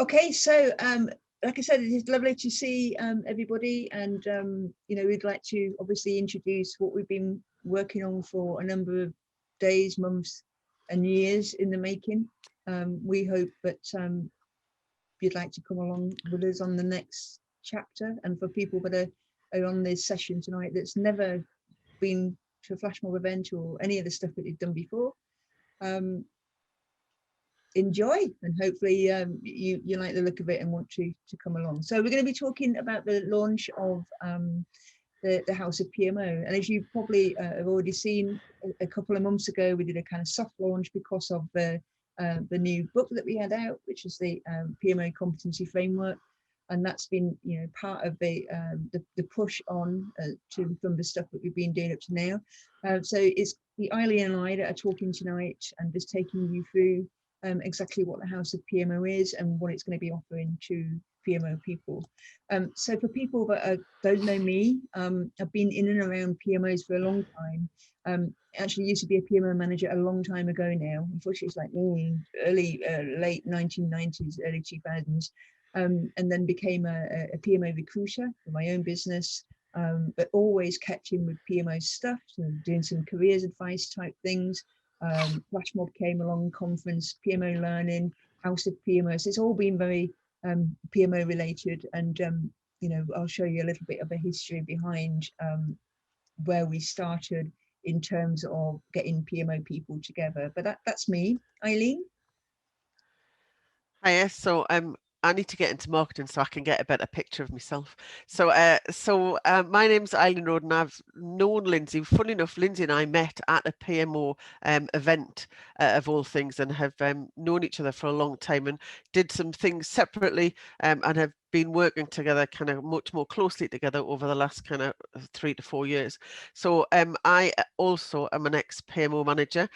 Okay, so like I said, it is lovely to see everybody, and we'd like to obviously introduce what we've been working on for a number of days, months, and years in the making. We hope that you'd like to come along with us on the next chapter, and for people that are on this session tonight that's never been to a flash mob event or any of the stuff that you've done before. Enjoy, and hopefully you like the look of it and want to come along. So we're going to be talking about the launch of the House of PMO, and as you probably have already seen, a couple of months ago we did a kind of soft launch because of the new book that we had out, which is the PMO Competency Framework, and that's been part of the push on to from the stuff that we've been doing up to now. So it's the Eileen and I that are talking tonight and just taking you through exactly what the House of PMO is and what it's going to be offering to PMO people. So for people that don't know me, I've been in and around PMOs for a long time. Actually used to be a PMO manager a long time ago now. Unfortunately, it's like late 1990s, early 2000s, and then became a PMO recruiter for my own business, but always kept in with PMO stuff, so doing some careers advice type things. Flash mob came along, conference, PMO learning, House of PMO. So it's all been very PMO related, and I'll show you a little bit of a history behind where we started in terms of getting PMO people together. But that's me. Eileen? Hiya. So I need to get into marketing so I can get a better picture of myself. So my name's Eileen Road, and I've known Lindsay. Funny enough, Lindsay and I met at a PMO event of all things, and have known each other for a long time and did some things separately, and have been working together kind of much more closely together over the last kind of 3 to 4 years. So I also am an ex-PMO manager.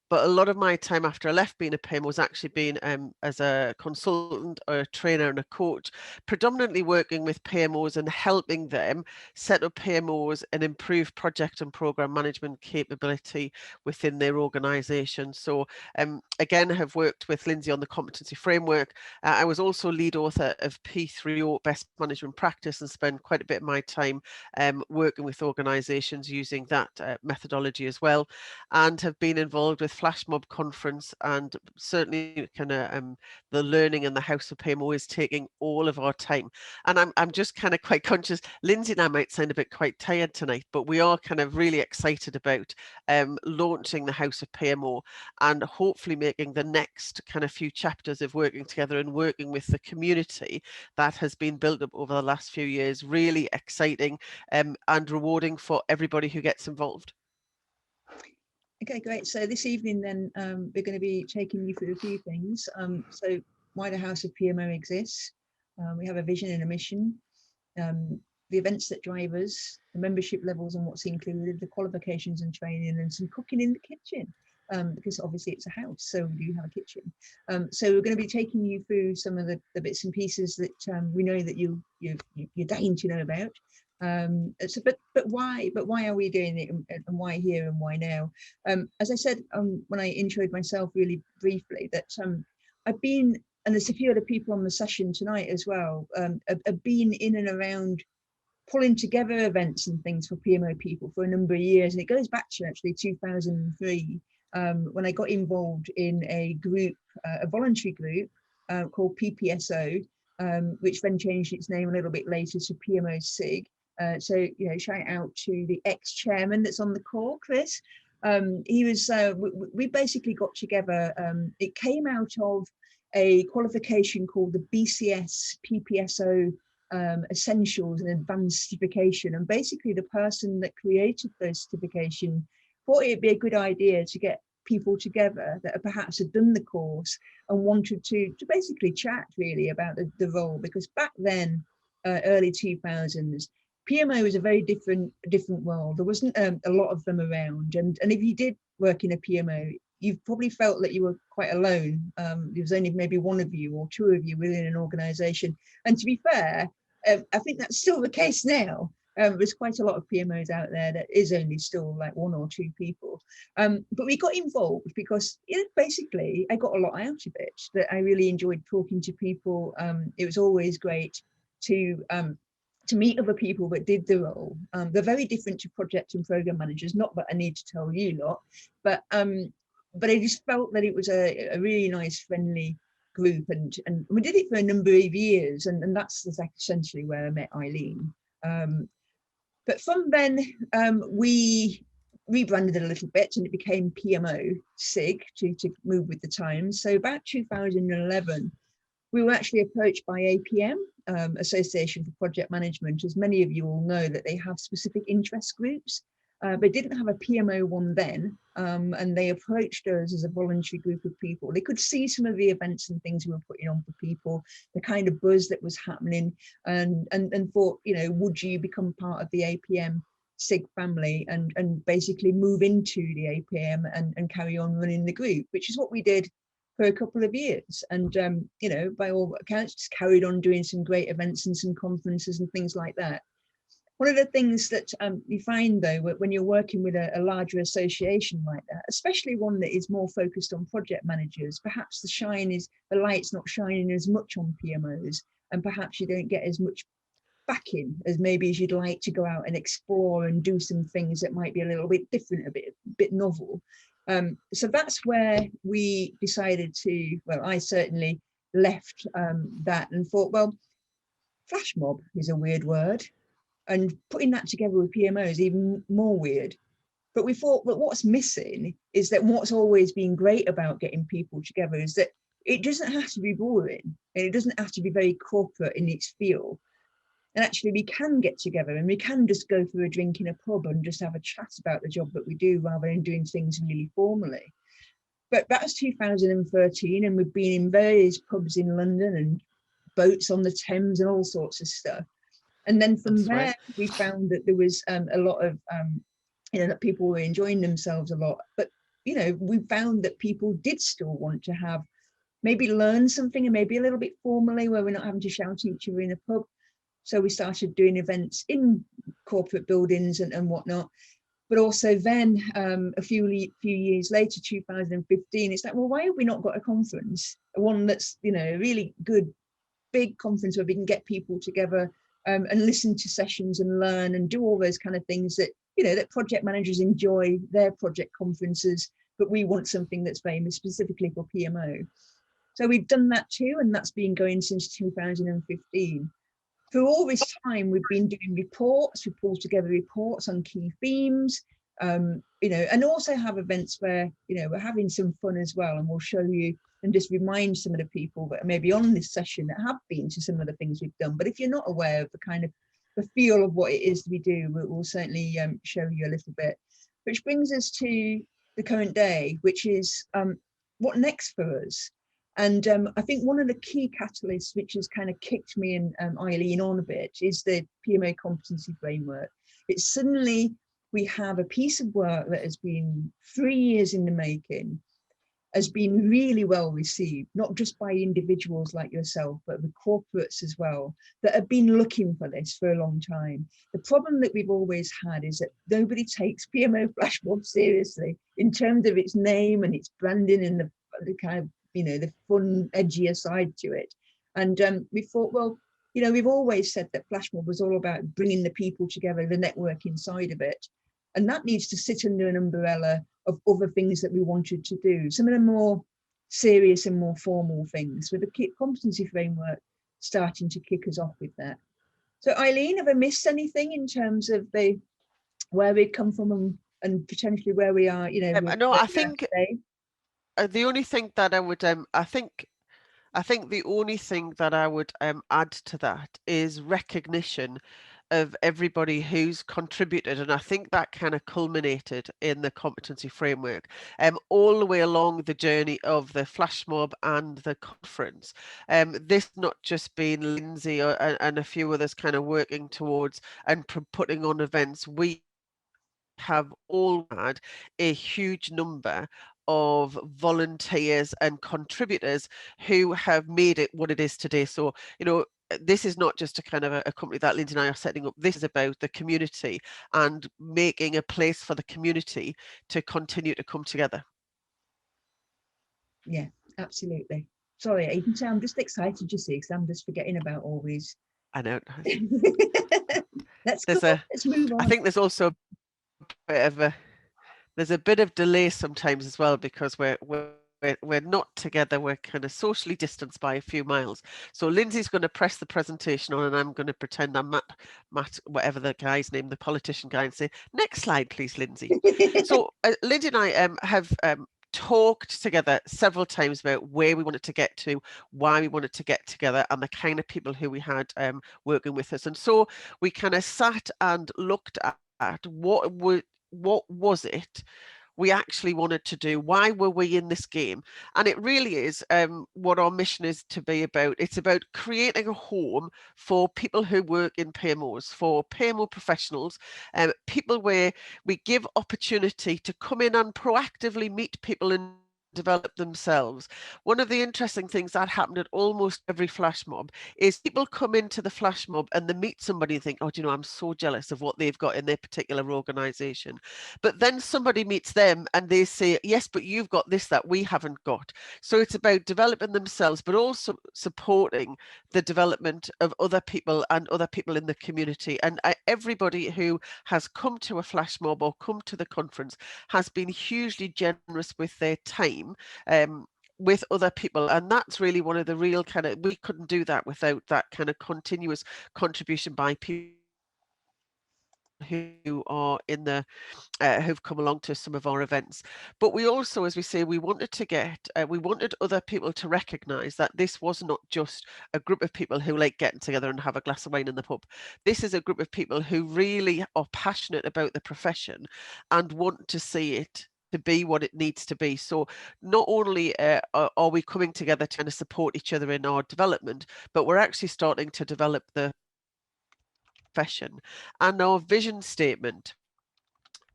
But a lot of my time after I left being a PMO was actually being as a consultant or a trainer and a coach, predominantly working with PMOs and helping them set up PMOs and improve project and program management capability within their organization. So again, I have worked with Lindsay on the competency framework. I was also lead author of P3O Best Management Practice, and spent quite a bit of my time working with organizations using that methodology as well, and have been involved with Flash Mob Conference, and certainly kind of the learning in the House of PMO is taking all of our time. And I'm just kind of quite conscious, Lindsay and I might sound a bit quite tired tonight, but we are kind of really excited about launching the House of PMO, and hopefully making the next kind of few chapters of working together and working with the community that has been built up over the last few years really exciting and rewarding for everybody who gets involved. Okay, great. So this evening then we're going to be taking you through a few things. So why the House of PMO exists. We have a vision and a mission, the events that drive us, the membership levels and what's included, the qualifications and training, and some cooking in the kitchen, because obviously it's a house, so we do have a kitchen. So we're going to be taking you through some of the bits and pieces that we know that you're dying to know about. So but why are we doing it, and why here and why now? As I said when I introed myself really briefly, that I've been, and there's a few other people on the session tonight as well, have been in and around pulling together events and things for PMO people for a number of years, and it goes back to actually 2003 when I got involved in a group, a voluntary group called PPSO, which then changed its name a little bit later to PMO SIG. So shout out to the ex-chairman that's on the call, Chris. He was. We basically got together. It came out of a qualification called the BCS PPSO Essentials and Advanced Certification, and basically the person that created those certification thought it'd be a good idea to get people together that perhaps had done the course and wanted to basically chat really about the role, because back then, early 2000s, PMO was a very different world. There wasn't a lot of them around, and if you did work in a PMO, you probably felt that you were quite alone. There was only maybe one of you or two of you within an organization, and to be fair, I think that's still the case now. There's quite a lot of PMOs out there that is only still like 1 or 2 people. But we got involved because basically I got a lot out of it, that I really enjoyed talking to people. It was always great to meet other people that did the role. They're very different to project and program managers, not that I need to tell you lot, but I just felt that it was a really nice, friendly group, and we did it for a number of years, and that's essentially where I met Eileen. But from then, we rebranded it a little bit and it became PMO SIG to move with the times. So about 2011, we were actually approached by APM, Association for Project Management. As many of you all know, that they have specific interest groups. They didn't have a PMO one then, and they approached us as a voluntary group of people. They could see some of the events and things we were putting on for people, the kind of buzz that was happening, and thought, would you become part of the APM SIG family and basically move into the APM and carry on running the group, which is what we did for a couple of years. And, by all accounts, just carried on doing some great events and some conferences and things like that. One of the things that you find, though, when you're working with a larger association like that, especially one that is more focused on project managers, perhaps the light's not shining as much on PMOs, and perhaps you don't get as much backing as maybe as you'd like to go out and explore and do some things that might be a little bit different, a bit novel. So that's where we decided to, well, I certainly left that and thought, well, flash mob is a weird word, and putting that together with PMO is even more weird. But we thought, but what's missing is that what's always been great about getting people together is that it doesn't have to be boring, and it doesn't have to be very corporate in its feel. And actually we can get together and we can just go for a drink in a pub and just have a chat about the job that we do, rather than doing things really formally. But that was 2013, and we've been in various pubs in London and boats on the Thames and all sorts of stuff. And then from there, we found that there was a lot of, that people were enjoying themselves a lot. But, we found that people did still want to have, maybe learn something, and maybe a little bit formally, where we're not having to shout at each other in a pub. So we started doing events in corporate buildings and whatnot. But also then a few years later, 2015, it's like, well, why have we not got a conference? One that's, a really good, big conference where we can get people together and listen to sessions and learn and do all those kind of things that, that project managers enjoy their project conferences, but we want something that's famous specifically for PMO. So we've done that too, and that's been going since 2015. For all this time, we've been doing reports. We pull together reports on key themes, and also have events where, we're having some fun as well. And we'll show you and just remind some of the people that are maybe on this session that have been to some of the things we've done. But if you're not aware of the kind of the feel of what it is we do, we'll certainly show you a little bit. Which brings us to the current day, which is what next for us. And I think one of the key catalysts which has kind of kicked me and Eileen on a bit is the PMO Competency Framework. It's suddenly we have a piece of work that has been 3 years in the making, has been really well received, not just by individuals like yourself, but the corporates as well, that have been looking for this for a long time. The problem that we've always had is that nobody takes PMO Flash Mob seriously in terms of its name and its branding and the kind of, the fun, edgier side to it. And we thought, well, we've always said that Flash Mob was all about bringing the people together, the networking side of it. And that needs to sit under an umbrella of other things that we wanted to do. Some of the more serious and more formal things, with the competency framework starting to kick us off with that. So Eileen, have I missed anything in terms of where we come from and potentially where we are, no, I think the only thing that I would, I think the only thing that I would add to that is recognition of everybody who's contributed, and I think that kind of culminated in the competency framework all the way along the journey of the flash mob and the conference. This not just been Lindsay and a few others kind of working towards and putting on events. We have all had a huge number of volunteers and contributors who have made it what it is today. So, this is not just a kind of a company that Lindsay and I are setting up. This is about the community and making a place for the community to continue to come together. Yeah, absolutely. Sorry, you can tell I'm just excited, you see, because I'm just forgetting about all these. I know. Let's go. Let's move I on. think there's also a bit of there's a bit of delay sometimes as well, because we're not together. We're kind of socially distanced by a few miles. So Lindsay's going to press the presentation on, and I'm going to pretend I'm Matt, whatever the guy's name, the politician guy, and say, next slide, please, Lindsay. So Lindsay and I have talked together several times about where we wanted to get to, why we wanted to get together, and the kind of people who we had working with us. And so we kind of sat and looked at what was it we actually wanted to do? Why were we in this game? And it really is what our mission is to be about. It's about creating a home for people who work in PMOs, for PMO professionals, people where we give opportunity to come in and proactively meet people and develop themselves. One of the interesting things that happened at almost every flash mob is people come into the flash mob and they meet somebody and think, oh, do you know, I'm so jealous of what they've got in their particular organization. But then somebody meets them and they say, yes, but you've got this that we haven't got. So it's about developing themselves, but also supporting the development of other people and other people in the community. And everybody who has come to a flash mob or come to the conference has been hugely generous with their time with other people. And that's really one of the real kind of, we couldn't do that without that kind of continuous contribution by people who are in the who've come along to some of our events. But we also, as we say, we wanted to get we wanted other people to recognize that this was not just a group of people who like getting together and have a glass of wine in the pub. This is a group of people who really are passionate about the profession and want to see it to be what it needs to be. So not only are we coming together to kind of support each other in our development, but we're actually starting to develop the profession. And our vision statement,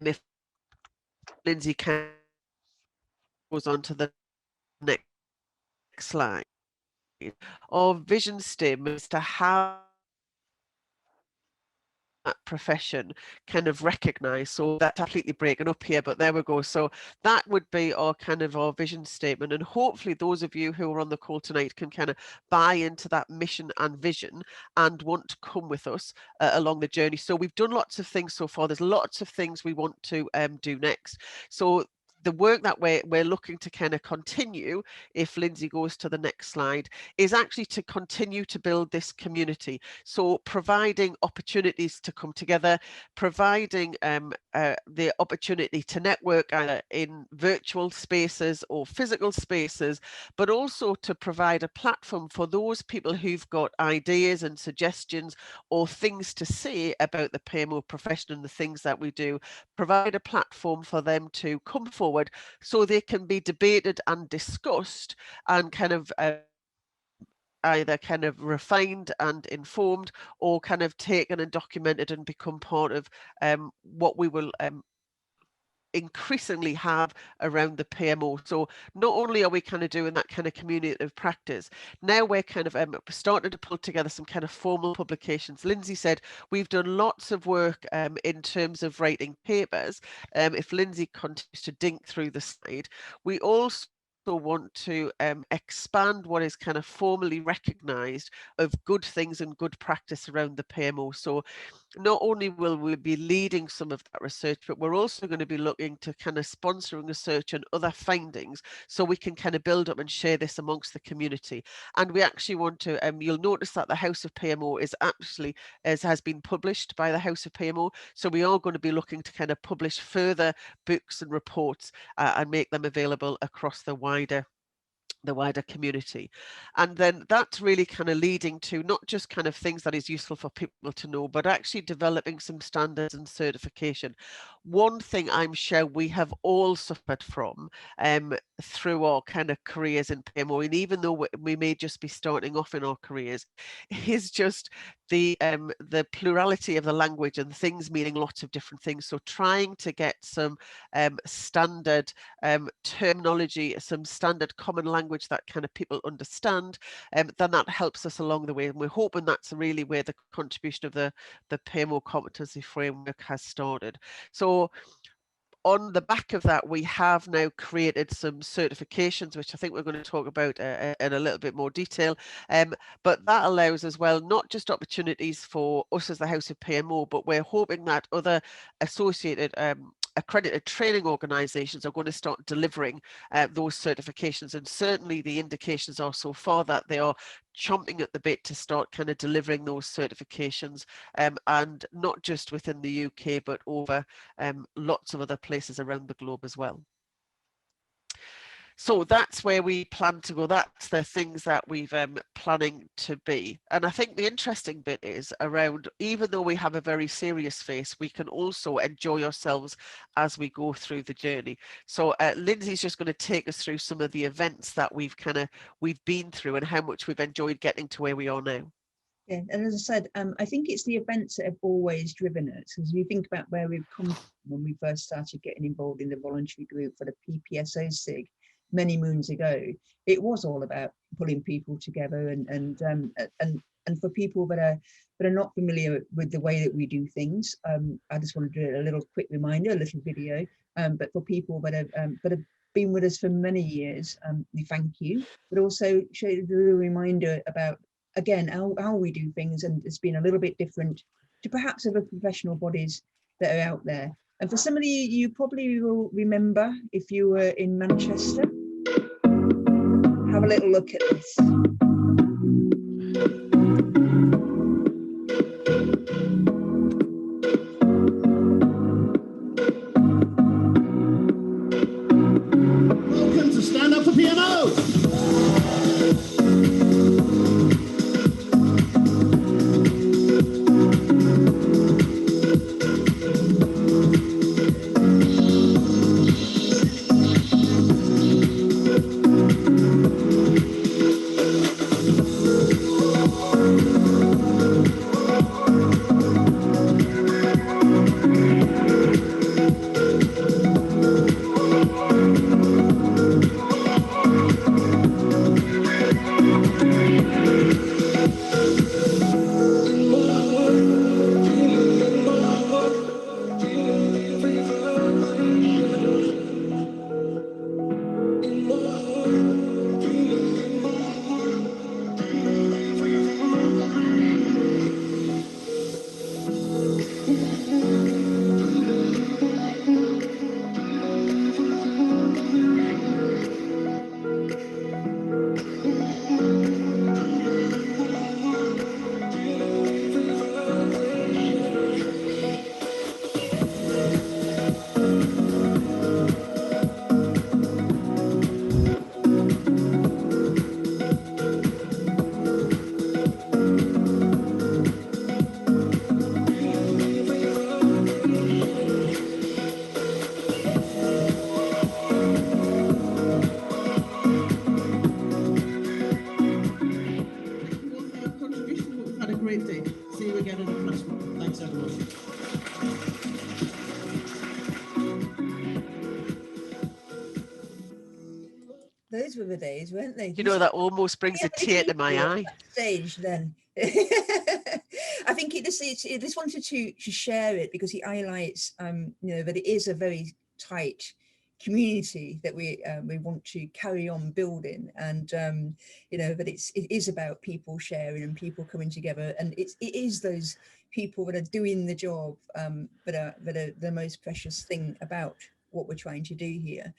if Lindsay goes on to the next slide, our vision statement is to have that profession kind of recognized. So that's completely breaking up here, but there we go. So that would be our kind of our vision statement, and hopefully those of you who are on the call tonight can kind of buy into that mission and vision and want to come with us along the journey. So we've done lots of things so far. There's lots of things we want to do next. So the work that we're looking to kind of continue, if Lindsay goes to the next slide, is actually to continue to build this community. So providing opportunities to come together, providing the opportunity to network either in virtual spaces or physical spaces, but also to provide a platform for those people who've got ideas and suggestions or things to say about the PMO profession and the things that we do, provide a platform for them to come forward so they can be debated and discussed and kind of either kind of refined and informed, or kind of taken and documented and become part of what we will increasingly have around the PMO. So not only are we kind of doing that kind of community of practice, now we're kind of starting to pull together some kind of formal publications. Lindsay said we've done lots of work in terms of writing papers. If Lindsay continues to dink through the slide, we also want to expand what is kind of formally recognized of good things and good practice around the PMO. So not only will we be leading some of that research, but we're also going to be looking to kind of sponsoring research and other findings so we can kind of build up and share this amongst the community. And we actually want to, you'll notice that the House of PMO is actually, has been published by the House of PMO. So we are going to be looking to kind of publish further books and reports and make them available across the wider community. And then that's really kind of leading to not just kind of things that is useful for people to know, but actually developing some standards and certification. One thing I'm sure we have all suffered from through our kind of careers in PMO, and even though we may just be starting off in our careers, is just the plurality of the language and things meaning lots of different things. So trying to get some standard terminology, some standard common language language that kind of people understand, then that helps us along the way. And we're hoping that's really where the contribution of the PMO Competency Framework has started. So on the back of that, we have now created some certifications, which I think we're going to talk about in a little bit more detail. But that allows as well, not just opportunities for us as the House of PMO, but we're hoping that other associated accredited training organisations are going to start delivering those certifications. And certainly the indications are so far that they are chomping at the bit to start kind of delivering those certifications, and not just within the UK, but over lots of other places around the globe as well. So that's where we plan to go. That's the things that we've planning to be. And I think the interesting bit is around, even though we have a very serious face, we can also enjoy ourselves as we go through the journey. So Lindsay's just going to take us through some of the events that we've been through and how much we've enjoyed getting to where we are now. Yeah, and as I said, I think it's the events that have always driven us. As we think about where we've come from when we first started getting involved in the voluntary group for the PPSO SIG many moons ago, it was all about pulling people together and for people that are not familiar with the way that we do things. I just want to do a little quick reminder, a little video. But for people that have been with us for many years, we thank you. But also show you a reminder about, again, how we do things, and it's been a little bit different to perhaps other professional bodies that are out there. And for some of you probably will remember, if you were in Manchester, have a little look at this. Welcome to Stand Up for PMO! Those were the days, weren't they? You know, that almost brings a tear to my eye. Stage then. I think it just wanted to share it because it highlights, that it is a very tight community that we want to carry on building, and that it is about people sharing and people coming together, and it is those people that are doing the job that are the most precious thing about what we're trying to do here.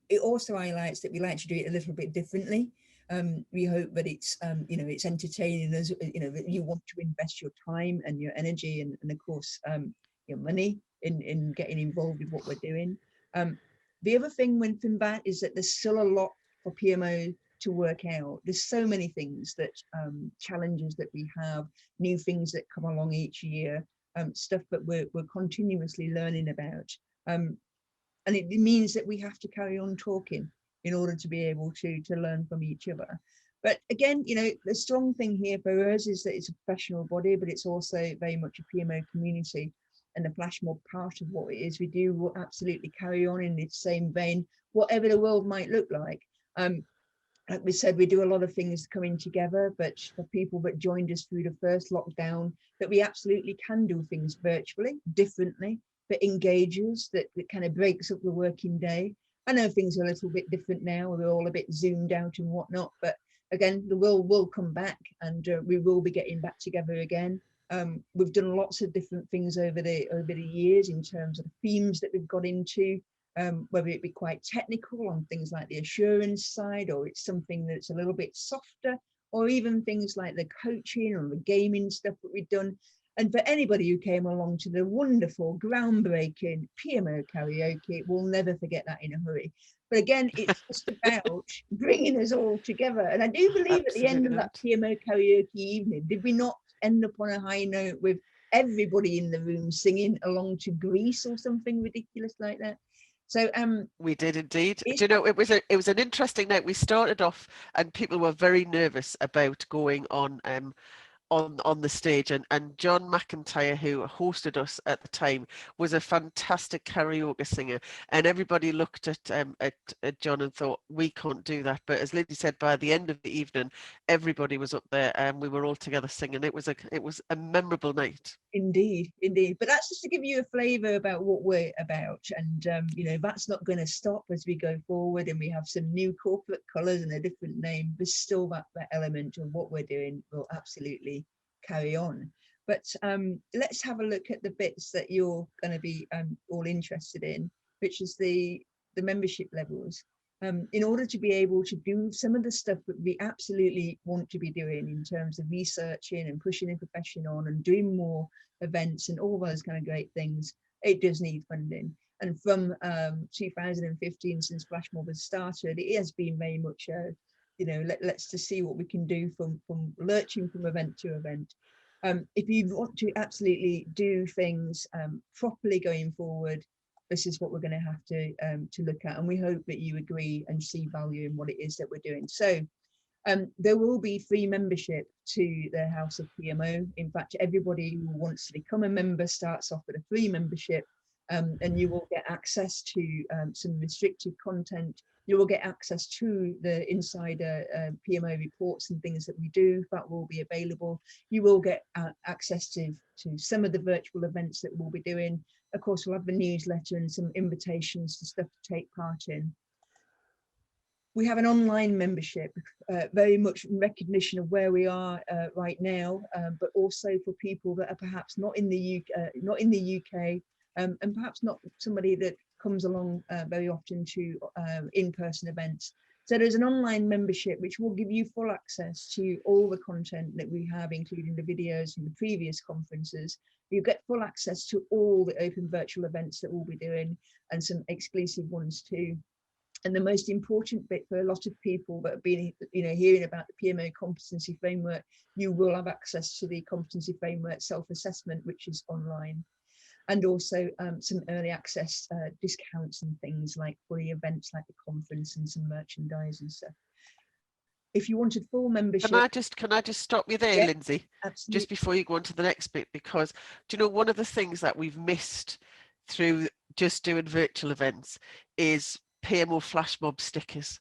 It also highlights that we like to do it a little bit differently. We hope that it's it's entertaining as that you want to invest your time and your energy and of course your money in getting involved with what we're doing. The other thing from that is that there's still a lot for PMO to work out. There's so many things that challenges that we have, new things that come along each year, stuff that we're continuously learning about. And it means that we have to carry on talking in order to be able to learn from each other. But again, the strong thing here for us is that it's a professional body, but it's also very much a PMO community. And the flash mob part of what it is we do will absolutely carry on in the same vein, whatever the world might look like. like we said, we do a lot of things coming together, but for people that joined us through the first lockdown, that we absolutely can do things virtually, differently, that engages, that kind of breaks up the working day. I know things are a little bit different now, we're all a bit zoomed out and whatnot, but again, the world will come back, and we will be getting back together again. We've done lots of different things over the years in terms of the themes that we've got into, whether it be quite technical on things like the assurance side, or it's something that's a little bit softer, or even things like the coaching or the gaming stuff that we've done. And for anybody who came along to the wonderful, groundbreaking PMO karaoke, we'll never forget that in a hurry. But again, it's just about bringing us all together. And I do believe at the end of that PMO karaoke evening, did we not end up on a high note with everybody in the room singing along to Greece or something ridiculous like that? So we did indeed. Do you know, it was an interesting night. We started off and people were very nervous about going on the stage, and John McIntyre, who hosted us at the time, was a fantastic karaoke singer, and everybody looked at John and thought, we can't do that. But as Lindsay said, by the end of the evening, everybody was up there and we were all together singing. It was a memorable night. Indeed. But that's just to give you a flavour about what we're about, and you know, that's not going to stop as we go forward, and we have some new corporate colours and a different name. There's still that element of what we're doing will absolutely carry on. But let's have a look at the bits that you're going to be all interested in, which is the membership levels. In order to be able to do some of the stuff that we absolutely want to be doing in terms of researching and pushing the profession on and doing more events and all those kind of great things, it does need funding. And from 2015, since Flashmob has started, it has been very much you know, let's just see what we can do from lurching from event to event. If you want to absolutely do things properly going forward, this is what we're going to have to look at, and we hope that you agree and see value in what it is that we're doing. So there will be free membership to the House of PMO. In fact, everybody who wants to become a member starts off with a free membership, and you will get access to some restricted content. You will get access to the insider PMO reports and things that we do that will be available. You will get access to some of the virtual events that we'll be doing. Of course, we'll have the newsletter and some invitations to stuff to take part in. We have an online membership, very much in recognition of where we are right now, but also for people that are perhaps not in the UK, and perhaps not somebody that comes along very often to in-person events. So there's an online membership which will give you full access to all the content that we have, including the videos from the previous conferences. You get full access to all the open virtual events that we'll be doing, and some exclusive ones too. And the most important bit for a lot of people that have been, you know, hearing about the PMO Competency Framework, you will have access to the Competency Framework self-assessment, which is online, and also some early access discounts and things like for the events like the conference and some merchandise and stuff. If you wanted full membership, can I just stop you there, yeah, Lindsay? absolutely. Just before you go on to the next bit, because do you know, one of the things that we've missed through just doing virtual events is PMO Flashmob stickers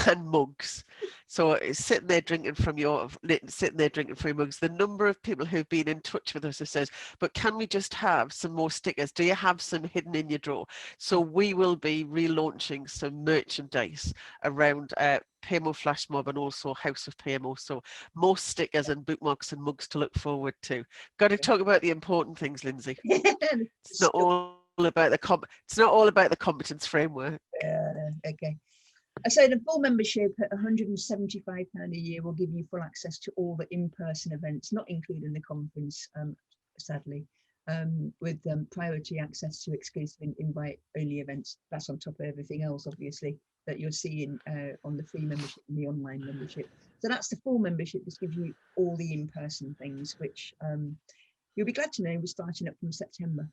and mugs. So it's sitting there drinking from your mugs. The number of people who've been in touch with us who says, but can we just have some more stickers? Do you have some hidden in your drawer? So we will be relaunching some merchandise around PMO Flashmob and also House of PMO. So more stickers and bookmarks and mugs to look forward to. Got to talk about the important things, Lindsay. It's not all about the competence framework. Okay. So the full membership at £175 a year will give you full access to all the in-person events, not including the conference, sadly, with priority access to exclusive invite-only events. That's on top of everything else, obviously, that you're seeing on the free membership and the online membership. So that's the full membership. This gives you all the in-person things, which you'll be glad to know we're starting up from September.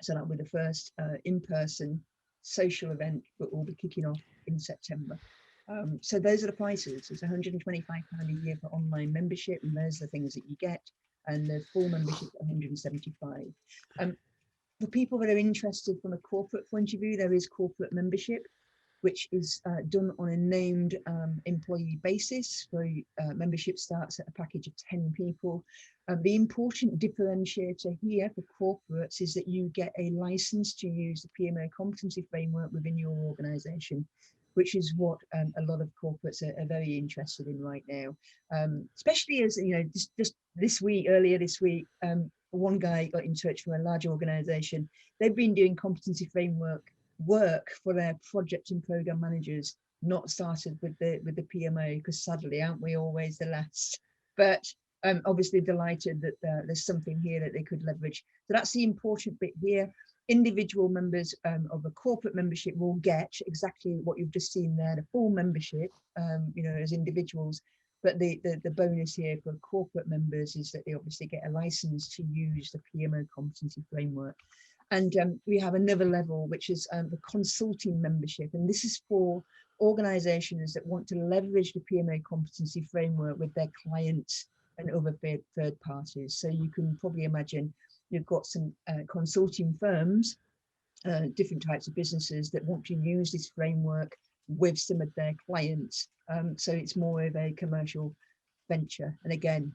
So that'll be the first in-person social event that will be kicking off in September. So those are the prices. It's £125 a year for online membership, and there's the things that you get, and the full membership at £175. For people that are interested from a corporate point of view, there is corporate membership. which is done on a named employee basis. So membership starts at a package of 10 people. The important differentiator here for corporates is that you get a license to use the PMO Competency Framework within your organisation, which is what a lot of corporates are very interested in right now. Especially as, you know, just this week, earlier this week, one guy got in touch from a large organisation. They've been doing competency framework work for their project and program managers, not started with the PMO, because sadly, aren't we always the last? But obviously delighted that there's something here that they could leverage. So that's the important bit here. Individual members of a corporate membership will get exactly what you've just seen there, the full membership, you know, as individuals. But the bonus here for corporate members is that they obviously get a license to use the PMO Competency Framework. And we have another level, which is the consulting membership. And this is for organizations that want to leverage the PMO Competency Framework with their clients and other third parties. So you can probably imagine you've got some consulting firms, different types of businesses that want to use this framework with some of their clients. So it's more of a commercial venture. And again,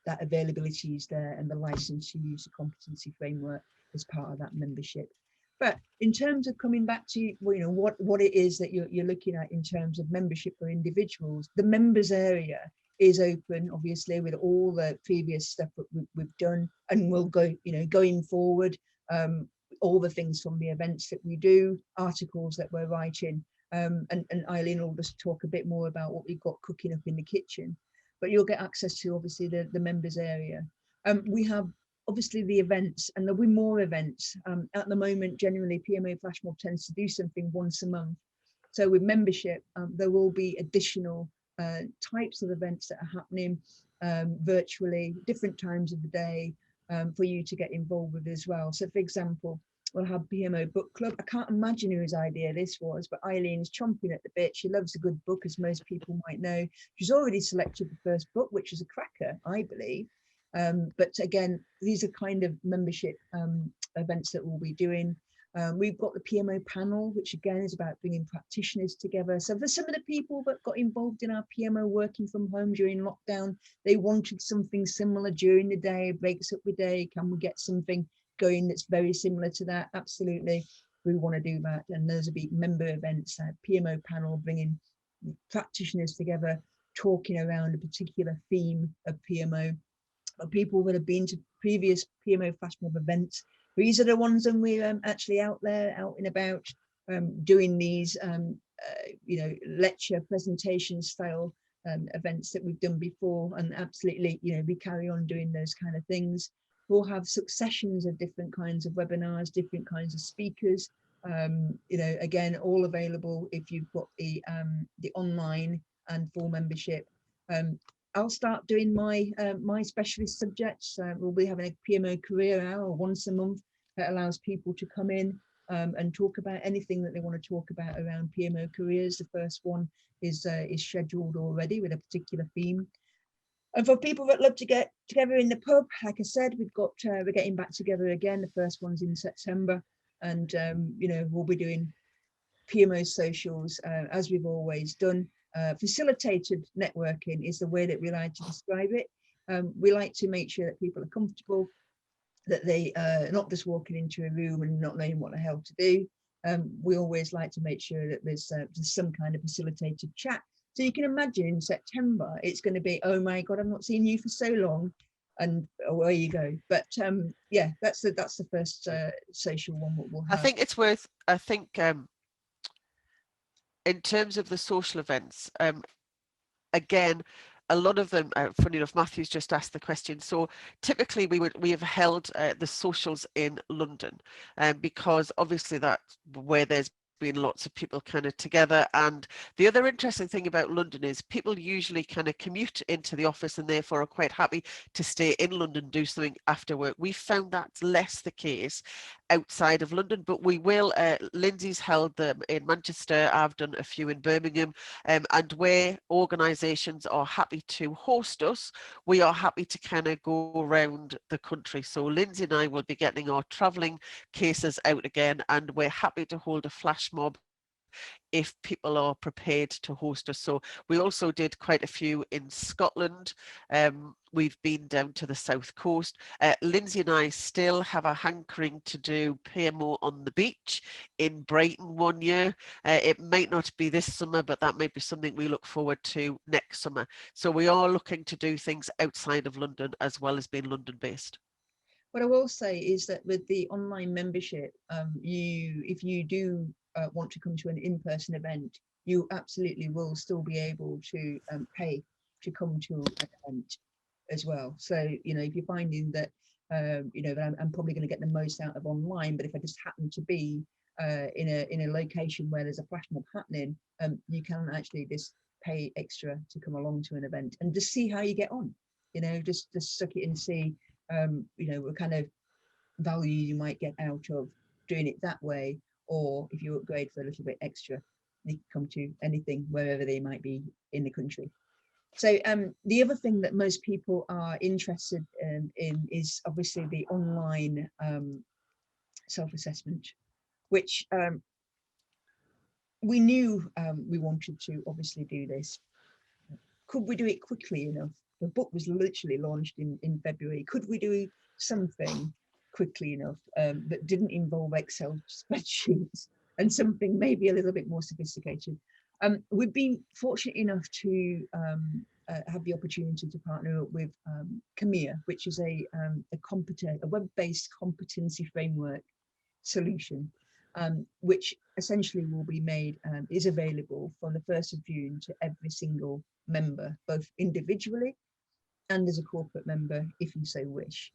that availability is there, and the license to use the competency framework as part of that membership. But in terms of coming back to, you know, what it is that you're looking at in terms of membership for individuals, the members area is open, obviously, with all the previous stuff that we've done, and we'll go, you know, going forward, all the things from the events that we do, articles that we're writing, and Eileen will just talk a bit more about what we've got cooking up in the kitchen. But you'll get access to obviously the members area. We have obviously the events, and there'll be more events. At the moment, generally PMO Flash Mob tends to do something once a month. So with membership, there will be additional types of events that are happening virtually, different times of the day, for you to get involved with as well. So for example, we'll have PMO Book Club. I can't imagine whose idea this was, but Eileen's chomping at the bit. She loves a good book, as most people might know. She's already selected the first book, which is a cracker, I believe. But again, these are kind of membership events that we'll be doing. We've got the PMO panel, which again is about bringing practitioners together. So for some of the people that got involved in our PMO working from home during lockdown, they wanted something similar during the day, breaks up the day. Can we get something going that's very similar to that? Absolutely, we want to do that. And those will be member events, PMO panel, bringing practitioners together, talking around a particular theme of PMO. People that have been to previous PMO Flash Mob events, these are the ones that we're actually out there, out and about, doing these, you know, lecture presentation style events that we've done before. And absolutely, you know, we carry on doing those kind of things. We'll have successions of different kinds of webinars, different kinds of speakers. You know, again, all available if you've got the online and full membership. I'll start doing my my specialist subjects. We'll be having a PMO career hour once a month that allows people to come in and talk about anything that they want to talk about around PMO careers. The first one is scheduled already with a particular theme. And for people that love to get together in the pub, like I said, we're getting back together again. The first one's in September, and you know, we'll be doing PMO socials as we've always done. Facilitated networking is the way that we like to describe it. We like to make sure that people are comfortable, that they are not just walking into a room and not knowing what the hell to do. We always like to make sure that there's some kind of facilitated chat. So you can imagine in September, it's going to be, oh my God, I've not seen you for so long. And away you go. But yeah, that's the first social one that we'll have. I think it's worth, in terms of the social events, again, a lot of them, funny enough, Matthew's just asked the question. So typically we have held the socials in London, because obviously that's where there's been lots of people kind of together. And the other interesting thing about London is people usually kind of commute into the office and therefore are quite happy to stay in London, do something after work. We found that's less the case outside of London, but we will, Lindsay's held them in Manchester, I've done a few in Birmingham, and where organisations are happy to host us, we are happy to kind of go around the country. So Lindsay and I will be getting our travelling cases out again, and we're happy to hold a flash mob if people are prepared to host us. So we also did quite a few in Scotland. We've been down to the south coast. Lindsay and I still have a hankering to do PMO on the beach in Brighton one year. It might not be this summer, but that might be something we look forward to next summer. So we are looking to do things outside of London as well as being London based. What I will say is that with the online membership, if you do want to come to an in-person event, you absolutely will still be able to pay to come to an event as well. So, you know, if you're finding that, you know, that I'm probably going to get the most out of online, but if I just happen to be in a location where there's a flash mob happening, you can actually just pay extra to come along to an event and just see how you get on. You know, just suck it and see. You know, what kind of value you might get out of doing it that way, or if you upgrade for a little bit extra, you can come to anything wherever they might be in the country. So the other thing that most people are interested in is obviously the online self-assessment, which we knew we wanted to obviously do this. Could we do it quickly enough? The book was literally launched in February. Could we do something quickly enough that didn't involve Excel spreadsheets and something maybe a little bit more sophisticated? We've been fortunate enough to have the opportunity to partner up with CAMEA, which is a web-based competency framework solution, which essentially will be made, is available from the 1st of June to every single member, both individually and as a corporate member, if you so wish.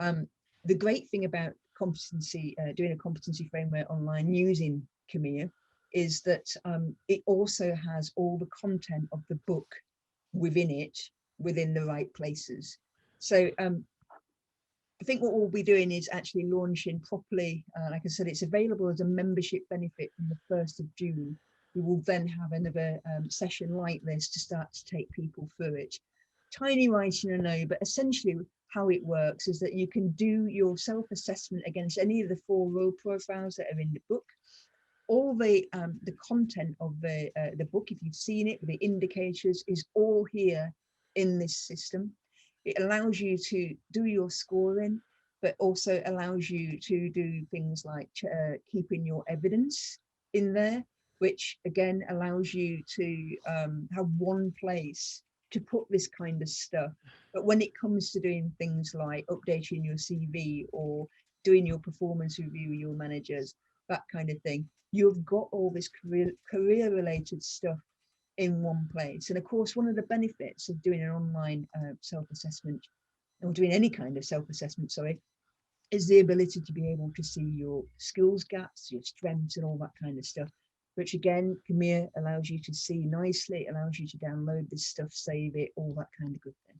The great thing about doing a competency framework online using CAMEA is that it also has all the content of the book within it, within the right places. So I think what we'll be doing is actually launching properly. Like I said, it's available as a membership benefit from the 1st of June. We will then have another session like this to start to take people through it. Tiny writing, I know, but essentially how it works is that you can do your self-assessment against any of the 4 role profiles that are in the book. All the content of the book, if you've seen it, the indicators, is all here in this system. It allows you to do your scoring, but also allows you to do things like keeping your evidence in there, which again allows you to have one place to put this kind of stuff. But when it comes to doing things like updating your CV or doing your performance review with your managers, that kind of thing, you've got all this career related stuff in one place. And of course, one of the benefits of doing an online self-assessment, or doing any kind of self-assessment, sorry, is the ability to be able to see your skills gaps, your strengths and all that kind of stuff, which again, CAMEA allows you to see nicely. It allows you to download this stuff, save it, all that kind of good thing.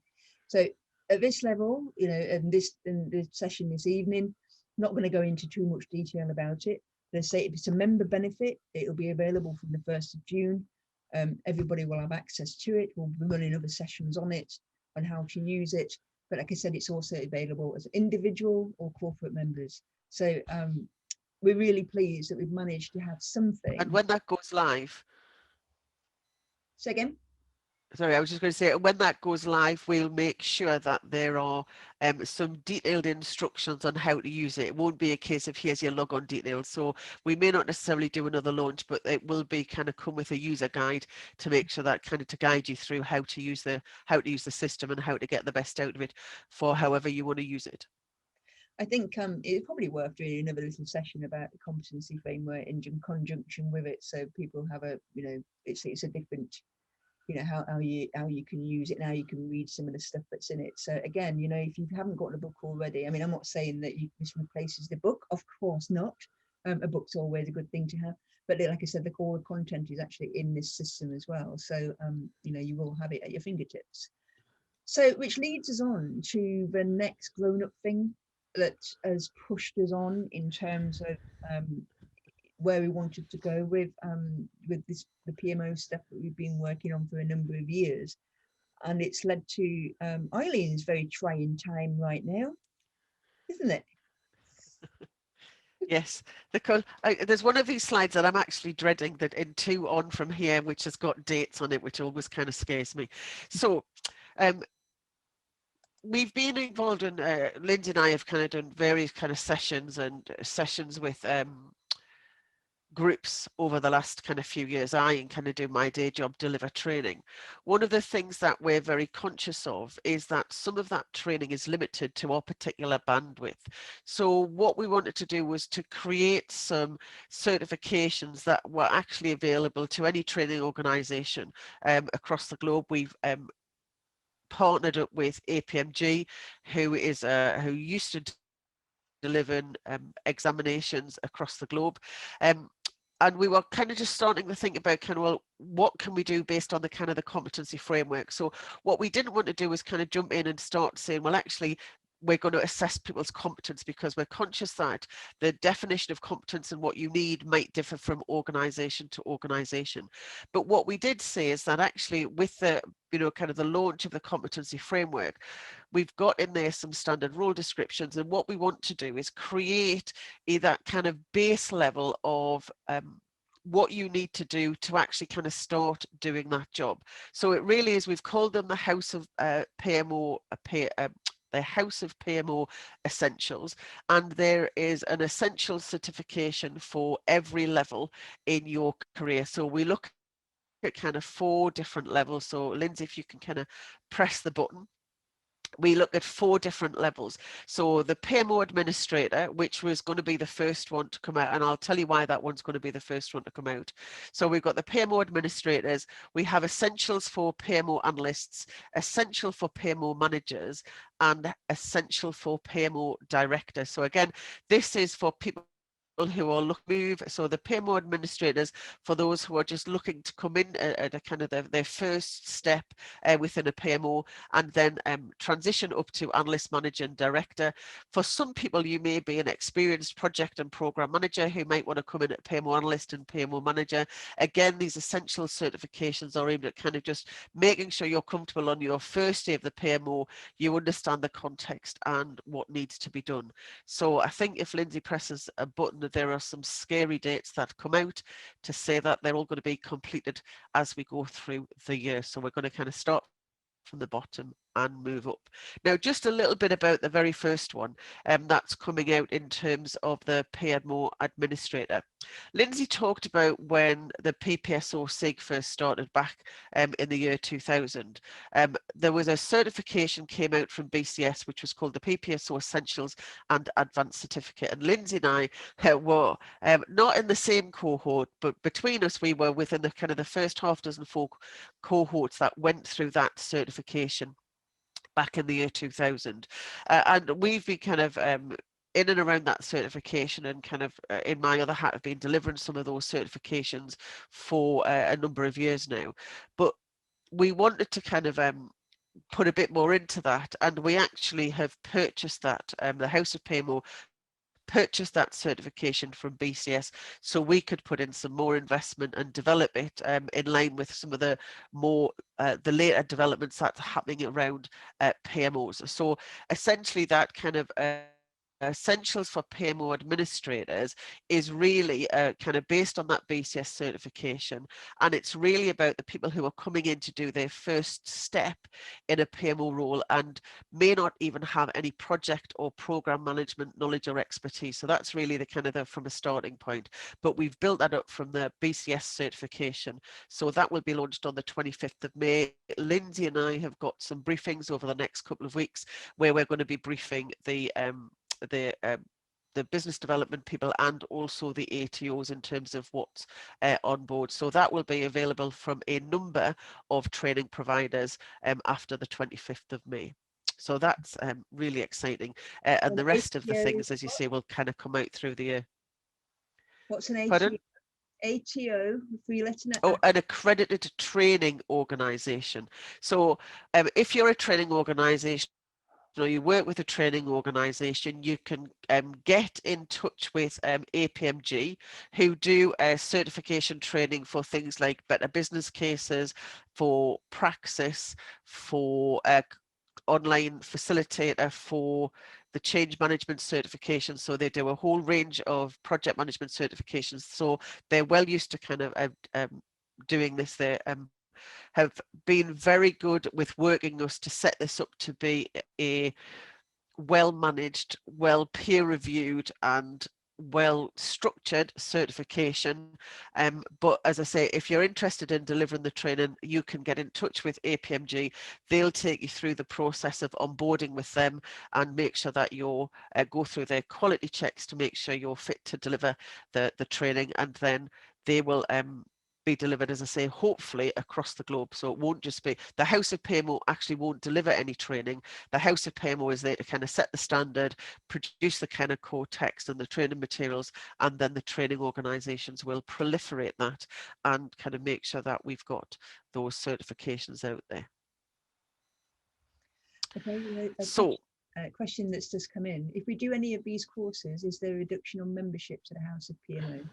So at this level, you know, in the session this evening, not going to go into too much detail about it. Let's say if it's a member benefit, it'll be available from the 1st of June. Everybody will have access to it. We'll be running other sessions on it, on how to use it. But like I said, it's also available as individual or corporate members. So we're really pleased that we've managed to have something. And when that goes live, say again? Sorry, I was just going to say, when that goes live, we'll make sure that there are some detailed instructions on how to use it. It won't be a case of here's your logon details. So we may not necessarily do another launch, but it will be kind of come with a user guide to make sure that kind of to guide you through how to use the system and how to get the best out of it for however you want to use it. I think it's probably worth doing another little session about the competency framework in conjunction with it, so people have a, you know, it's a different, you know, how you can use it and how you can read some of the stuff that's in it. So again, you know, if you haven't got a book already, I mean, I'm not saying that this replaces the book, of course not. A book's always a good thing to have, but like I said, the core content is actually in this system as well. So you know, you will have it at your fingertips. So which leads us on to the next grown-up thing that has pushed us on in terms of where we wanted to go with the PMO stuff that we've been working on for a number of years. And it's led to Eileen's very trying time right now, isn't it? Yes, there's one of these slides that I'm actually dreading, that in 2 on from here, which has got dates on it, which always kind of scares me. So we've been involved in, Lindsay and I have kind of done various kind of sessions with groups over the last kind of few years. I kind of do my day job, deliver training. One of the things that we're very conscious of is that some of that training is limited to our particular bandwidth. So what we wanted to do was to create some certifications that were actually available to any training organization across the globe. We've partnered up with APMG, who used to deliver examinations across the globe. And we were kind of just starting to think about kind of, well, what can we do based on the kind of the competency framework? So what we didn't want to do was kind of jump in and start saying, well, actually, we're going to assess people's competence, because we're conscious that the definition of competence and what you need might differ from organization to organization. But what we did say is that actually with the, kind of the launch of the competency framework, we've got in there some standard role descriptions, and what we want to do is create that kind of base level of what you need to do to actually kind of start doing that job. So it really is, we've called them the House of PMO, the House of PMO Essentials, and there is an essential certification for every level in your career. So we look at kind of 4 different levels. So Lindsay, if you can kind of press the button. We look at 4 different levels. So the PMO administrator, which was going to be the first one to come out, and I'll tell you why that one's going to be the first one to come out. So we've got the PMO administrators, we have essentials for PMO analysts, essential for PMO managers, and essential for PMO directors. So again, this is for people who are looking to move. So the PMO administrators, for those who are just looking to come in at a kind of their first step within a PMO, and then transition up to analyst, manager and director. For some people, you may be an experienced project and program manager who might want to come in at PMO analyst and PMO manager. Again, these essential certifications are aimed at kind of just making sure you're comfortable on your first day of the PMO, you understand the context and what needs to be done. So I think if Lindsay presses a button, there are some scary dates that come out to say that they're all going to be completed as we go through the year. So we're going to kind of start from the bottom and move up. Now, just a little bit about the very first one that's coming out in terms of the PMO administrator. Lindsay talked about when the PPSO SIG first started back in the year 2000. There was a certification came out from BCS, which was called the PPSO Essentials and Advanced Certificate. And Lindsay and I were not in the same cohort, but between us, we were within the kind of the first half dozen 4 cohorts that went through that certification back in the year 2000. And we've been kind of in and around that certification, and kind of in my other hat have been delivering some of those certifications for a number of years now. But we wanted to kind of put a bit more into that, and we actually have purchased that. The House of PMO purchased that certification from BCS so we could put in some more investment and develop it in line with some of the more the later developments that's happening around PMOs. So essentially that kind of essentials for PMO administrators is really kind of based on that BCS certification, and it's really about the people who are coming in to do their first step in a PMO role and may not even have any project or program management knowledge or expertise. So that's really the kind of from a starting point, but we've built that up from the BCS certification. So that will be launched on the 25th of May. Lindsay and I have got some briefings over the next couple of weeks where we're going to be briefing the business development people and also the ATOs in terms of what's on board. So that will be available from a number of training providers after the 25th of May. So that's really exciting. And the rest of the things, as you say, will kind of come out through the year. What's an ATO? Pardon? ATO, an accredited training organization. So if you're a training organization, you work with a training organization, you can get in touch with APMG, who do certification training for things like better business cases, for praxis, for online facilitator, for the change management certification. So they do a whole range of project management certifications. So they're well used to kind of doing this. They have been very good with working us to set this up to be a well managed, well peer reviewed and well structured certification. But as I say, if you're interested in delivering the training, you can get in touch with APMG. They'll take you through the process of onboarding with them and make sure that you're go through their quality checks to make sure you're fit to deliver the training, and then they will be delivered, as I say, hopefully across the globe. So it won't just be the House of PMO actually won't deliver any training. The House of PMO is there to kind of set the standard, produce the kind of core text and the training materials, and then the training organisations will proliferate that and kind of make sure that we've got those certifications out there. Okay, so a question that's just come in. If we do any of these courses, is there a reduction on membership to the House of PMO?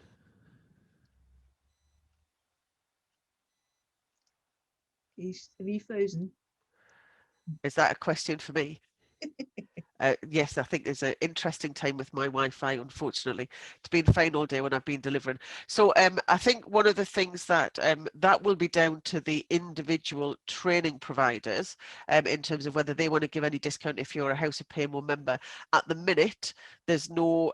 Have you frozen? Is that a question for me? Yes, I think there's an interesting time with my Wi-Fi, unfortunately. It's been fine all day when I've been delivering. So I think one of the things that that will be down to the individual training providers in terms of whether they want to give any discount if you're a House of PMO member. At the minute, there's no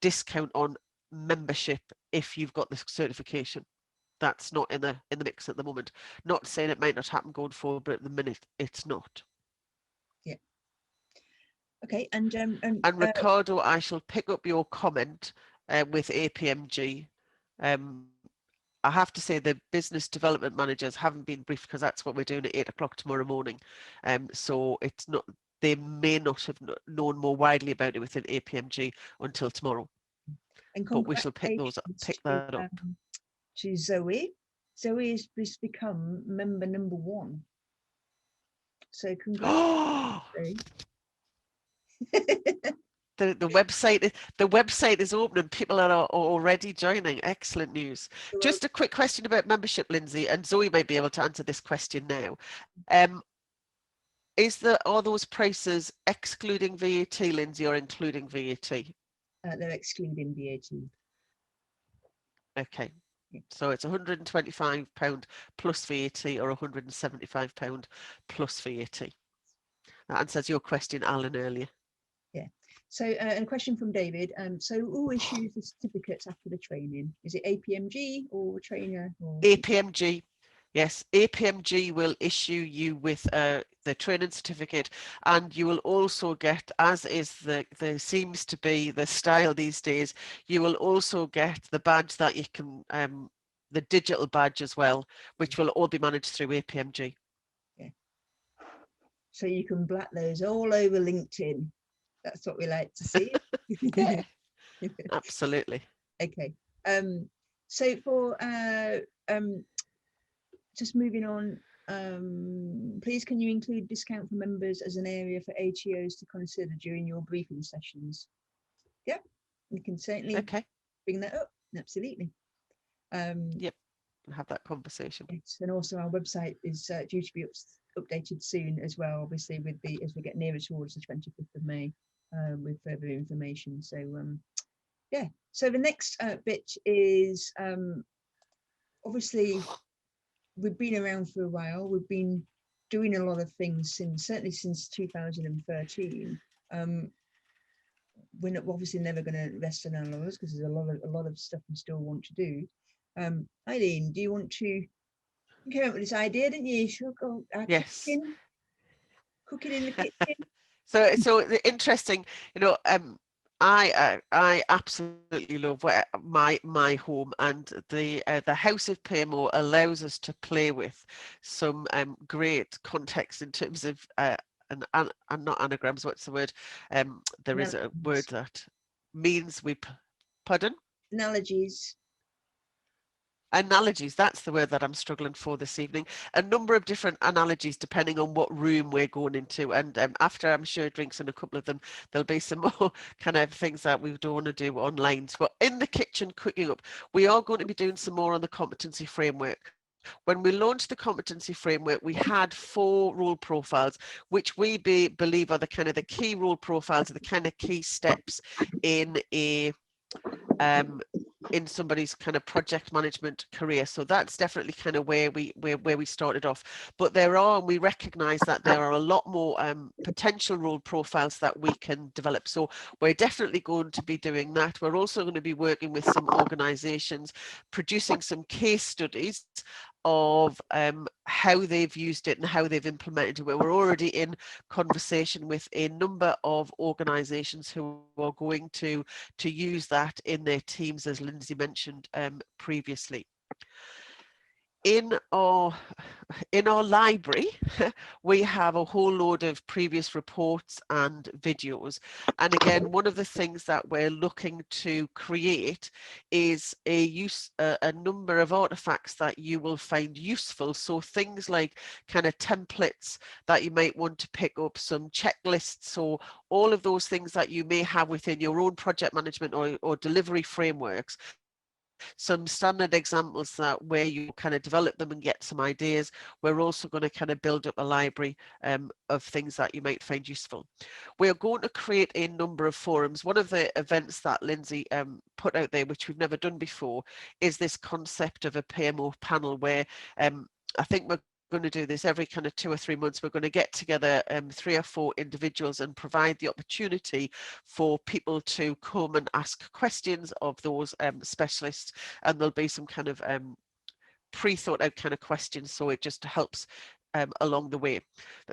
discount on membership if you've got the certification. That's not in the mix at the moment. Not saying it might not happen going forward, but at the minute it's not. Yeah. Okay, and Ricardo, I shall pick up your comment with APMG. I have to say the business development managers haven't been briefed because that's what we're doing at 8 o'clock tomorrow morning. So it's not, they may not have known more widely about it within APMG until tomorrow. But we shall pick that up. To Zoe. Zoe has just become member number 1. So congratulations. The website is open and people are already joining. Excellent news. Just a quick question about membership, Lindsay, and Zoe might be able to answer this question now. Are those prices excluding VAT, Lindsay, or including VAT? They're excluding VAT. Okay. So it's £125 plus VAT or £175 plus VAT. That answers your question, Alan, earlier. Yeah. So a question from David. So who issues the certificates after the training? Is it APMG or trainer? Or... APMG. Yes, APMG will issue you with the training certificate, and you will also get, as is there seems to be the style these days, you will also get the badge that you can, the digital badge as well, which will all be managed through APMG. Yeah. So you can black those all over LinkedIn. That's what we like to see. Yeah, absolutely. Okay. So for just moving on, please can you include discount for members as an area for ATOs to consider during your briefing sessions? Yeah, we can certainly bring that up. Absolutely. Yep, have that conversation. Yes, and also our website is due to be updated soon as well, obviously with as we get nearer towards the 25th of May with further information. So yeah, so the next bit is obviously we've been around for a while. We've been doing a lot of things certainly since 2013. We're obviously never going to rest on our laurels because there's a lot of stuff we still want to do. Eileen, do you want to? You came up with this idea, didn't you? Sure, go, yes. Cooking in the kitchen. So interesting, you know. I absolutely love my home, and the House of PMO allows us to play with some great context in terms of and not anagrams. What's the word? There is a word that means we. Pardon? Analogies. Analogies, that's the word that I'm struggling for this evening. A number of different analogies depending on what room we're going into, and after I'm sure drinks in a couple of them, there'll be some more kind of things that we don't want to do online. But in the kitchen cooking up, we are going to be doing some more on the competency framework. when we launched the competency framework, we had 4 role profiles, which we believe are the kind of the key role profiles, the kind of key steps in a in somebody's kind of project management career. So that's definitely kind of where we started off. But we recognize that there are a lot more potential role profiles that we can develop. So we're definitely going to be doing that. We're also going to be working with some organizations, producing some case studies of how they've used it and how they've implemented it. We're already in conversation with a number of organizations who are going to use that in their teams, as Lindsay mentioned previously. In our library, we have a whole load of previous reports and videos. And again, one of the things that we're looking to create is a number of artifacts that you will find useful. So things like kind of templates that you might want to pick up, some checklists, or all of those things that you may have within your own project management or delivery frameworks. Some standard examples that where you kind of develop them and get some ideas. We're also going to kind of build up a library of things that you might find useful. We're going to create a number of forums. One of the events that Lindsay put out there, which we've never done before, is this concept of a PMO panel where I think we're going to do this every kind of 2 or 3 months. We're going to get together 3 or 4 individuals and provide the opportunity for people to come and ask questions of those specialists, and there'll be some kind of pre-thought out kind of questions, so it just helps along the way.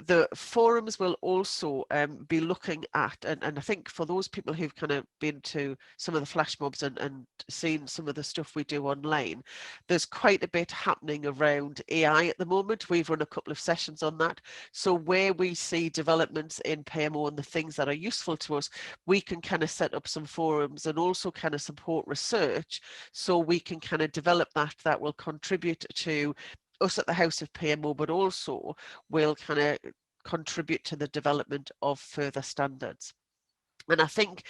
The forums will also be looking at, and I think for those people who've kind of been to some of the flash mobs and seen some of the stuff we do online, there's quite a bit happening around AI at the moment. We've run a couple of sessions on that. So where we see developments in PMO and the things that are useful to us, we can kind of set up some forums and also kind of support research, so we can kind of develop that will contribute to us at the House of PMO, but also will kind of contribute to the development of further standards. And I think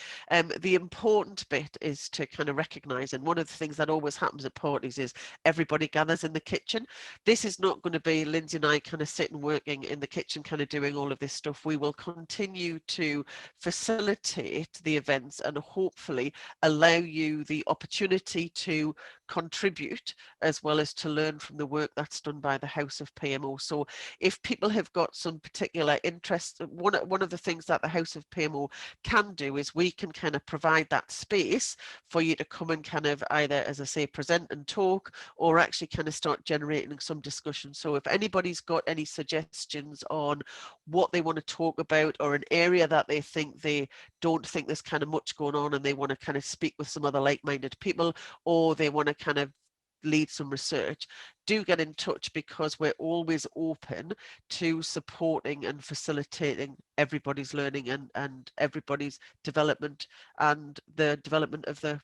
the important bit is to kind of recognise, and one of the things that always happens at parties is everybody gathers in the kitchen. This is not going to be Lindsay and I kind of sitting working in the kitchen kind of doing all of this stuff. We will continue to facilitate the events and hopefully allow you the opportunity to contribute as well as to learn from the work that's done by the House of PMO. So if people have got some particular interest, one of the things that the House of PMO can do is we can kind of provide that space for you to come and kind of either, as I say, present and talk, or actually kind of start generating some discussion. So if anybody's got any suggestions on what they want to talk about, or an area that they think they don't think there's kind of much going on and they want to kind of speak with some other like-minded people, or they want to kind of lead some research, do get in touch, because we're always open to supporting and facilitating everybody's learning and everybody's development and the development of the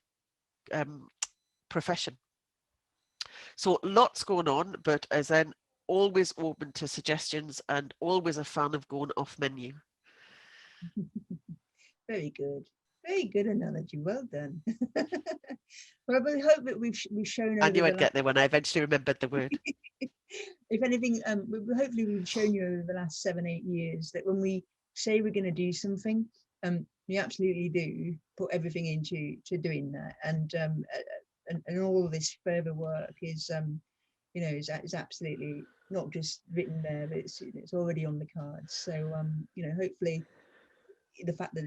profession. So lots going on, but as in always open to suggestions and always a fan of going off menu. Very good. Very good analogy. Well done. Well, we hope that we've shown. I knew I'd get there when I eventually remembered the word. If anything, hopefully we've shown you over the last 7-8 years that when we say we're going to do something, we absolutely do put everything into doing that, and all of this further work is, is absolutely not just written there, but it's already on the cards. So, hopefully, the fact that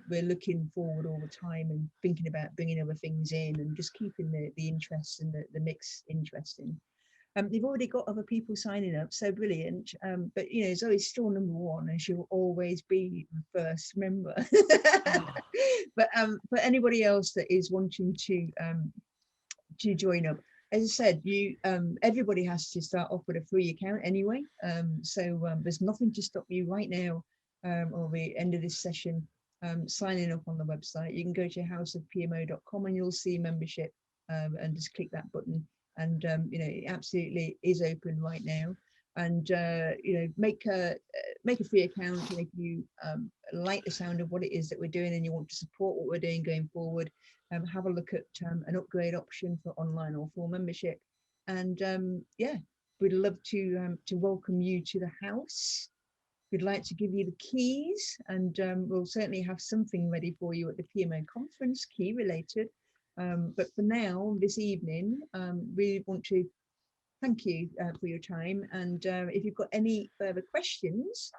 we're looking forward all the time and thinking about bringing other things in and just keeping the interest and the mix interesting. They've already got other people signing up, so brilliant. But Zoe's still number one, and she'll always be the first member. But for anybody else that is wanting to join up, as I said, everybody has to start off with a free account anyway. So there's nothing to stop you right now, or the end of this session, signing up on the website. You can go to houseofpmo.com and you'll see membership, and just click that button. And it absolutely is open right now. And make a free account. And if you like the sound of what it is that we're doing and you want to support what we're doing going forward, have a look at an upgrade option for online or full membership. And yeah, we'd love to welcome you to the house. We'd like to give you the keys, and we'll certainly have something ready for you at the PMO conference, key related. But for now, this evening, we want to thank you for your time. And if you've got any further questions,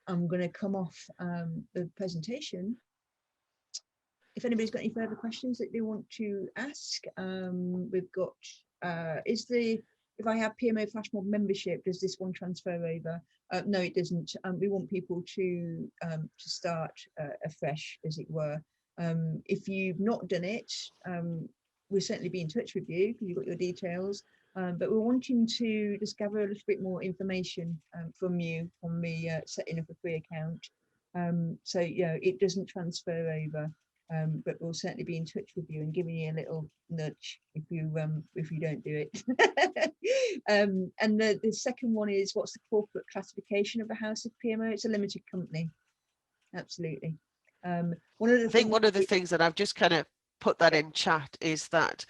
I'm going to come off the presentation. If anybody's got any further questions that they want to ask, we've got, if I have PMO Flash Mob membership, does this one transfer over? No, it doesn't. We want people to start afresh, as it were. If you've not done it, we'll certainly be in touch with you because you've got your details. But we're wanting to just gather a little bit more information from you on the setting up a free account. So, you know, it doesn't transfer over. But we'll certainly be in touch with you and giving you a little nudge if you don't do it. And the second one is, what's the corporate classification of the House of PMO? It's a limited company. Absolutely. One of the things that I've just kind of put that in chat is that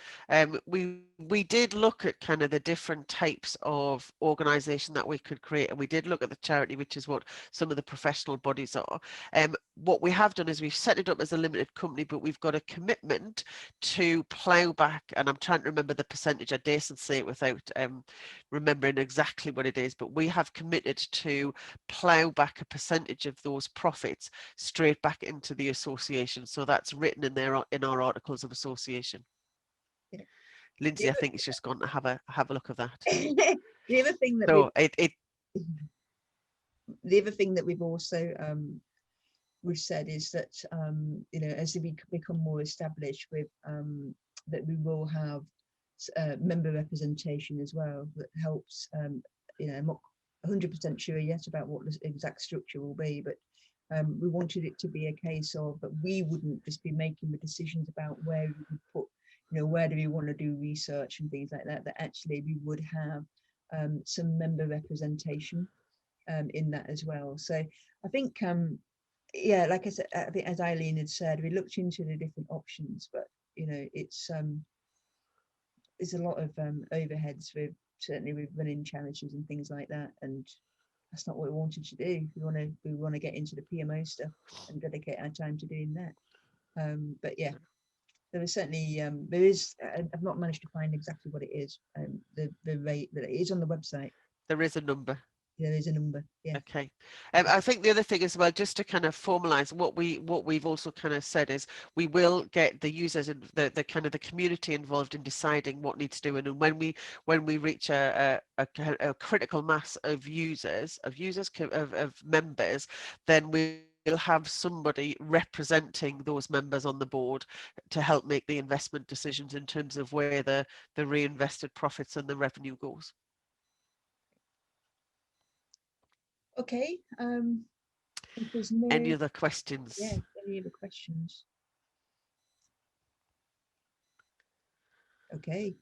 we did look at kind of the different types of organization that we could create, and we did look at the charity, which is what some of the professional bodies are. What we have done is we've set it up as a limited company, but we've got a commitment to plough back, and I'm trying to remember the percentage. I dare say it without remembering exactly what it is, but we have committed to plough back a percentage of those profits straight back into the association. So that's written in there in our articles of association. Yeah. Lindsay, I think it's just gone to have a look at that. The other thing that the other thing that we've also we've said is that you know, as we become more established with that we will have member representation as well that helps. You know, I'm not 100% sure yet about what the exact structure will be, but we wanted it to be a case of that we wouldn't just be making the decisions about where we would put, you know, where do we want to do research and things like that, that actually we would have some member representation in that as well. So I think, yeah, like I said, I think as Eileen had said, we looked into the different options, but, you know, it's there's a lot of overheads with, certainly with running charities and things like that, and that's not what we wanted to do. We want to get into the PMO stuff and dedicate our time to doing that. But yeah, there is certainly there is. I've not managed to find exactly what it is. The rate that it is on the website. There is a number. There is a number. Yeah. Okay. I think the other thing as well, just to kind of formalize what we've also kind of said is we will get the users and the kind of the community involved in deciding what needs to do. And when we reach a critical mass of members, then we'll have somebody representing those members on the board to help make the investment decisions in terms of where the reinvested profits and the revenue goes. Okay. If there's no, any other questions? Yeah, any other questions? Okay.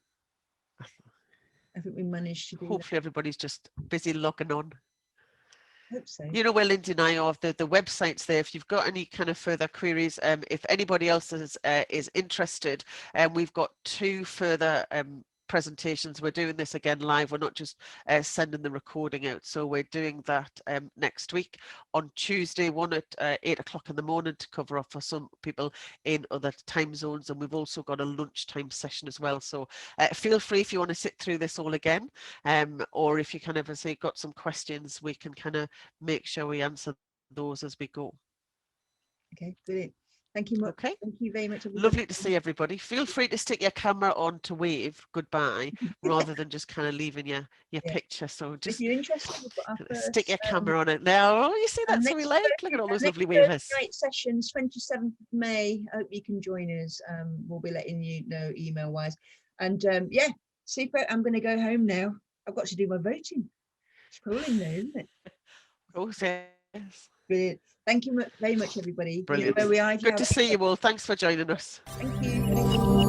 I think we managed to do Hopefully everybody's just busy logging on. Hope so. You know where Lindsay and I are, the website's there. If you've got any kind of further queries, if anybody else is interested, we've got 2 further presentations. We're doing this again live. We're not just sending the recording out. So we're doing that next week on Tuesday, one at 8 o'clock in the morning to cover off for some people in other time zones. And we've also got a lunchtime session as well. So feel free if you want to sit through this all again, or if you kind of say got some questions, we can kind of make sure we answer those as we go. Okay, brilliant. Thank you much. Okay. Thank you very much. Everybody. Lovely to see everybody. Feel free to stick your camera on to wave goodbye rather than just kind of leaving your picture. So just if you're interested, we've got our first, stick your camera on it now. Oh, you see, that's what we like. Look at all those lovely wavers. Night sessions, 27th of May. I hope you can join us. We'll be letting you know email wise. And yeah, super. I'm going to go home now. I've got to do my voting. It's polling now, isn't it? Oh, yes. Brilliant. Thank you very much, everybody. Brilliant. You know where we are. Good to see you all. Thanks for joining us. Thank you.